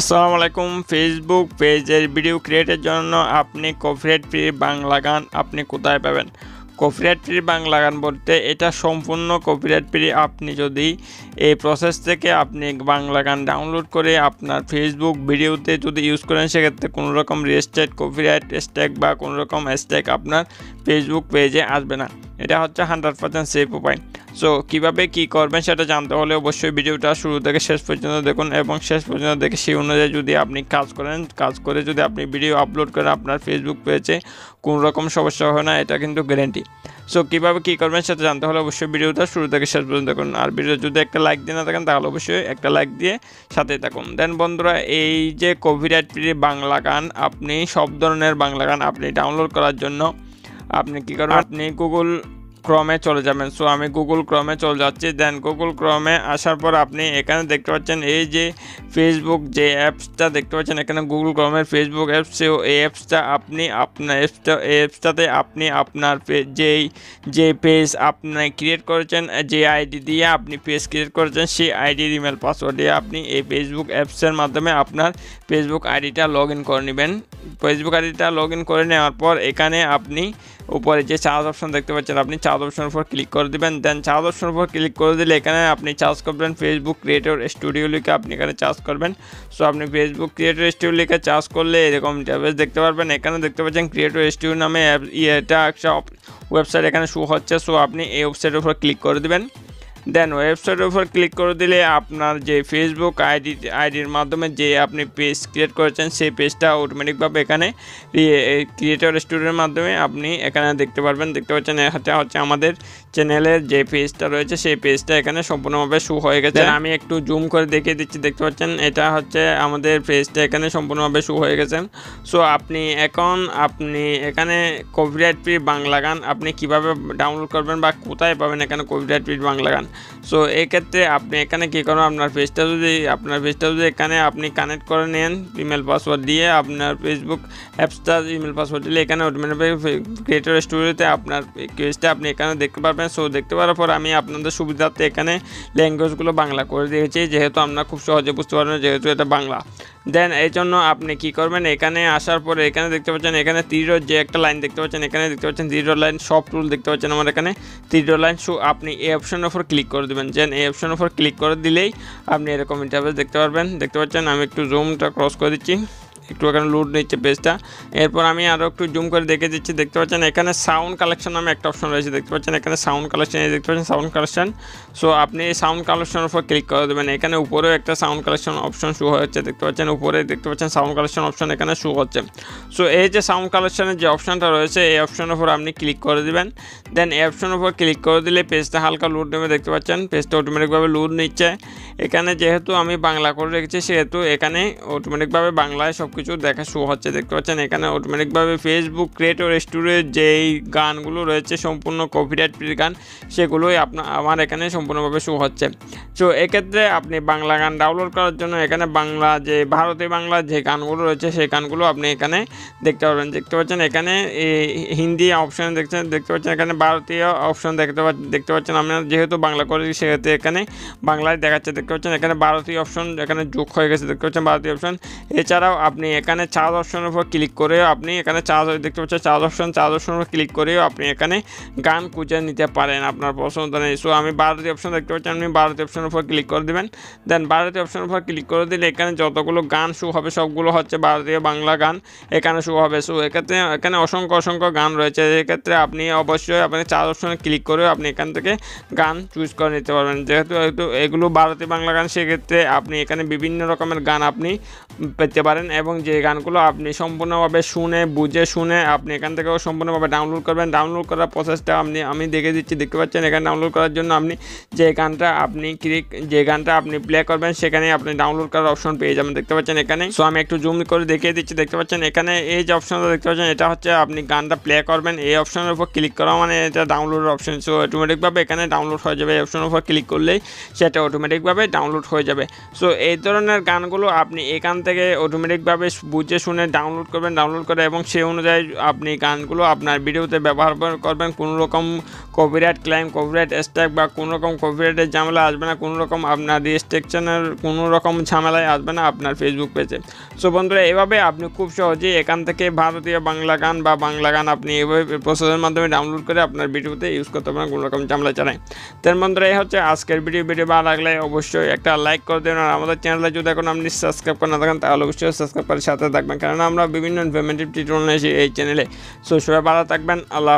আসসালামু আলাইকুম। ফেসবুক পেজের ভিডিও ক্রিয়েটের জন্য আপনি কপিরাইট ফ্রি বাংলা গান আপনি কোথায় পাবেন? কপিরাইট ফ্রি বাংলা গান বলতে এটা সম্পূর্ণ কপিরাইট ফ্রি। আপনি যদি এই প্রসেস থেকে আপনি বাংলা গান ডাউনলোড করে আপনার ফেসবুক ভিডিওতে যদি ইউজ করেন, সেক্ষেত্রে কোনো রকম রেজিস্টার্ড কপিরাইট স্ট্রাইক বা কোনো রকম স্ট্রাইক আপনার ফেসবুক পেজে আসবে না। এটা হচ্ছে 100% সেফ উপায়। সো কীভাবে কী করবেন সেটা জানতে হলে অবশ্যই ভিডিওটা শুরু থেকে শেষ পর্যন্ত দেখুন, এবং শেষ পর্যন্ত দেখে সেই অনুযায়ী যদি আপনি কাজ করেন, কাজ করে যদি আপনি ভিডিও আপলোড করেন, আপনার ফেসবুক পেজে কোনো রকম সমস্যা হয় না, এটা কিন্তু গ্যারেন্টি। সো কীভাবে কী করবেন সেটা জানতে হলে অবশ্যই ভিডিওটা শুরু থেকে শেষ পর্যন্ত দেখুন। আর ভিডিও যদি একটা লাইক দিয়ে না থাকেন তাহলে অবশ্যই একটা লাইক দিয়ে সাথে থাকুন। দেন বন্ধুরা, এই যে কপিরাইট ফ্রি বাংলা গান, আপনি সব ধরনের বাংলা গান আপনি ডাউনলোড করার জন্য আপনি কী করবেন, আপনি গুগল ক্রমে চলে যাবেন। সো আমি গুগল ক্রমে চলে যাচ্ছি। দেন গুগল ক্রমে আসার পর আপনি এখানে দেখতে পাচ্ছেন এই যে ফেসবুক যে অ্যাপসটা দেখতে পাচ্ছেন এখানে গুগল ক্রমের ফেসবুক অ্যাপস। সো এই অ্যাপসটা আপনি আপনার অ্যাপসটাতে আপনি আপনার যে পেজ আপনি ক্রিয়েট করেছেন, যে আইডি দিয়ে আপনি পেজ ক্রিয়েট করেছেন, সেই আইডির ইমেল পাসওয়ার্ড দিয়ে আপনি এই ফেসবুক অ্যাপসের মাধ্যমে আপনার ফেসবুক আইডিটা লগ ইন করে নেবেন। ফেসবুক আইডিটা লগ ইন করে নেওয়ার পর এখানে আপনি উপরে যে চার্জ অপশন দেখতে পাচ্ছেন, আপনি চার্জ অপশনের উপর ক্লিক করে দেবেন। দেন চার্জ অপশনের উপর ক্লিক করে দিলে এখানে আপনি চার্জ করবেন ফেসবুক ক্রিয়েটর স্টুডিও লিখে আপনি এখানে চার্জ করবেন। সো আপনি ফেসবুক ক্রিয়েটর স্টুডিও লিখে চার্জ করলে এরকম ইন্টারফেস দেখতে পারবেন। এখানে দেখতে পাচ্ছেন ক্রিয়েটর স্টুডিও নামে এটা একটা ওয়েবসাইট এখানে শো হচ্ছে। সো আপনি এই ওয়েবসাইটের উপর ক্লিক করে দেবেন। দেন ওয়েবসাইটের উপর ক্লিক করে দিলে আপনার যে ফেসবুক আইডির মাধ্যমে যে আপনি পেজ ক্রিয়েট করেছেন, সেই পেজটা অটোমেটিকভাবে এখানে ক্রিয়েটর স্টুডিওর মাধ্যমে আপনি এখানে দেখতে পারবেন। দেখতে পাচ্ছেন এটা হচ্ছে আমাদের চ্যানেলের যে পেজটা রয়েছে, সেই পেজটা এখানে সম্পূর্ণভাবে শো হয়ে গেছে। আমি একটু জুম করে দেখিয়ে দিচ্ছি। দেখতে পাচ্ছেন এটা হচ্ছে আমাদের পেজটা এখানে সম্পূর্ণভাবে শো হয়ে গেছে। সো আপনি এখানে কপিরাইট ফ্রি বাংলা গান আপনি কীভাবে ডাউনলোড করবেন বা কোথায় পাবেন এখানে কপিরাইট ফ্রি বাংলা গান। সো এক্ষেত্রে আপনি এখানে কী করবেন, আপনার পেজটা যদি এখানে আপনি কানেক্ট করে নেন ইমেল পাসওয়ার্ড দিয়ে, আপনার ফেসবুক অ্যাপসটা ইমেল পাসওয়ার্ড দিলে এখানে অটোমেটিকভাবে ক্রিয়েটর স্টুডিওতে আপনার পেজটা আপনি এখানে দেখতে পারবেন। সো দেখতে পাওয়ার পর আমি আপনাদের সুবিধার্থে এখানে ল্যাঙ্গুয়েজগুলো বাংলা করে দিয়েছি, যেহেতু আপনারা খুব সহজে বুঝতে পারবেন যেহেতু এটা বাংলা। দেন এই জন্য আপনি কী করবেন, এখানে আসার পরে এখানে দেখতে পাচ্ছেন এখানে তীরের যে একটা লাইন দেখতে পাচ্ছেন, এখানে দেখতে পাচ্ছেন তীরের লাইন সব টুল দেখতে পাচ্ছেন আমার এখানে তীরের লাইন। সো আপনি এই অপশনের উপর ক্লিক করে দেবেন। দেন এই অপশনের উপর ক্লিক করে দিলেই আপনি এরকম ইন্টারফেস দেখতে পারবেন। দেখতে পাচ্ছেন আমি একটু জুমটা ক্রস করে দিচ্ছি, একটু এখানে লোড নিচ্ছে পেজটা। এরপর আমি আরও একটু জুম করে দেখে দিচ্ছি। দেখতে পাচ্ছেন এখানে সাউন্ড কালেকশন নামে একটা অপশন রয়েছে। দেখতে পাচ্ছেন এখানে সাউন্ড কালেকশন, দেখতে পাচ্ছেন সাউন্ড কালেকশন। সো আপনি এই সাউন্ড কালেকশনের উপর ক্লিক করে দেবেন। এখানে উপরেও একটা সাউন্ড কালেকশন অপশন শো হচ্ছে। দেখতে পাচ্ছেন উপরে দেখতে পাচ্ছেন সাউন্ড কালেকশন অপশন এখানে শো হচ্ছে। সো এই যে সাউন্ড কালেকশনের যে অপশনটা রয়েছে, এই অপশনের উপর আপনি ক্লিক করে দেবেন। দেন এই অপশনের উপর ক্লিক করে দিলে পেজটা হালকা লোড নেবে। দেখতে পাচ্ছেন পেজটা অটোমেটিকভাবে লোড নিচ্ছে। এখানে যেহেতু আমি বাংলা করে রেখেছি, সেহেতু এখানে অটোমেটিকভাবে বাংলায় সব কিছু দেখা শো হচ্ছে। দেখতে পাচ্ছেন এখানে অটোমেটিকভাবে ফেসবুক ক্রিয়েটর স্টুডিওর যেই গানগুলো রয়েছে সম্পূর্ণ কপিরাইট ফ্রি গান, সেগুলোই আমার এখানে সম্পূর্ণভাবে শো হচ্ছে। সো এক্ষেত্রে আপনি বাংলা গান ডাউনলোড করার জন্য এখানে ভারতীয় বাংলা যে গানগুলো রয়েছে সেই গানগুলো আপনি এখানে দেখতে পারবেন। দেখতে পাচ্ছেন এখানে হিন্দি অপশন দেখতে পাচ্ছেন এখানে ভারতীয় অপশন দেখতে পাচ্ছেন। আমরা যেহেতু বাংলা করেছি সেক্ষেত্রে এখানে বাংলায় দেখাচ্ছে। দেখতে পাচ্ছেন এখানে ভারতীয় অপশন এখানে যোগ হয়ে গেছে। দেখতে পাচ্ছেন ভারতীয় অপশন। এছাড়াও আপনি এখানে চার্জ অপশনের উপর ক্লিক করেও আপনি এখানে দেখতে পাচ্ছেন চার্জ অপশনের উপর ক্লিক করেও আপনি এখানে গান খুঁজে নিতে পারেন আপনার পছন্দ নেই। সো আমি ভারতীয় অপশন দেখতে পাচ্ছেন, আপনি ভারতীয় অপশনের উপর ক্লিক করে দেবেন। দেন ভারতীয় অপশনের উপর ক্লিক করে দিলে এখানে যতগুলো গান শো হবে সবগুলো হচ্ছে ভারতীয় বাংলা গান এখানে শো হবে। সো এক্ষেত্রে এখানে অসংখ্য গান রয়েছে। এক্ষেত্রে আপনি অবশ্যই আপনি চার্জ অপশনে ক্লিক করেও আপনি এখান থেকে গান চুজ করে নিতে পারবেন। যেহেতু এগুলো ভারতীয় বাংলা গান, সেক্ষেত্রে আপনি এখানে বিভিন্ন রকমের গান আপনি পেতে পারেন, এবং যে গানগুলো আপনি সম্পূর্ণভাবে বুঝে শুনে আপনি এখান থেকেও সম্পূর্ণভাবে ডাউনলোড করবেন। ডাউনলোড করার প্রসেসটা আমি দেখে দিচ্ছি। দেখতে পাচ্ছেন এখানে ডাউনলোড করার জন্য আপনি যে গানটা আপনি প্লে করবেন সেখানে আপনি ডাউনলোড করার অপশন পেয়ে যাবেন। দেখতে পাচ্ছেন এখানে। সো আমি একটু জুম করে দেখিয়ে দিচ্ছি। দেখতে পাচ্ছেন এখানে এই যে অপশনটা দেখতে পাচ্ছেন, এটা হচ্ছে আপনি গানটা প্লে করবেন। এই অপশনের উপর ক্লিক করা মানে এটা ডাউনলোডের অপশন। সো অটোমেটিকভাবে এখানে ডাউনলোড হয়ে যাবে। এই অপশনের উপর ক্লিক করলেই সেটা অটোমেটিকভাবে ডাউনলোড হয়ে যাবে। সো এই ধরনের গানগুলো আপনি এখান থেকে অটোমেটিকভাবে ভালোভাবে বুঝে শুনে ডাউনলোড করবেন, ডাউনলোড করে এবং সেই অনুযায়ী আপনি গানগুলো আপনার ভিডিওতে ব্যবহার করবেন। কোনো রকম কপিরাইট ক্লেম, কপিরাইট স্ট্রাইক বা কোনো রকম কপিরাইটের ঝামেলা আসবে না, কোনো রকম আপনার রেস্ট্রিকশনের কোনো রকম ঝামেলায় আসবে না আপনার ফেসবুক পেজে। সো বন্ধুরা, এভাবে আপনি খুব সহজেই এখান থেকে ভারতীয় বাংলা গান বা বাংলা গান আপনি এভাবে প্রসেসের মাধ্যমে ডাউনলোড করে আপনার ভিডিওতে ইউজ করতে পারেন কোনো রকম ঝামেলা ছাড়াই। তার বন্ধুরা, এই হচ্ছে আজকের ভিডিও ভালো লাগলে অবশ্যই একটা লাইক করে দেবেন। আর আমাদের চ্যানেলে যদি এখন আপনি সাবস্ক্রাইব করে না থাকেন তাহলে অবশ্যই সাবস্ক্রাইব করে সাথে থাকবেন, কারণ আমরা বিভিন্ন ইনফরমেটিভ টিউটোরিয়াল এসে এই চ্যানেলে। সো সবাই ভালো থাকবেন। আল্লাহ।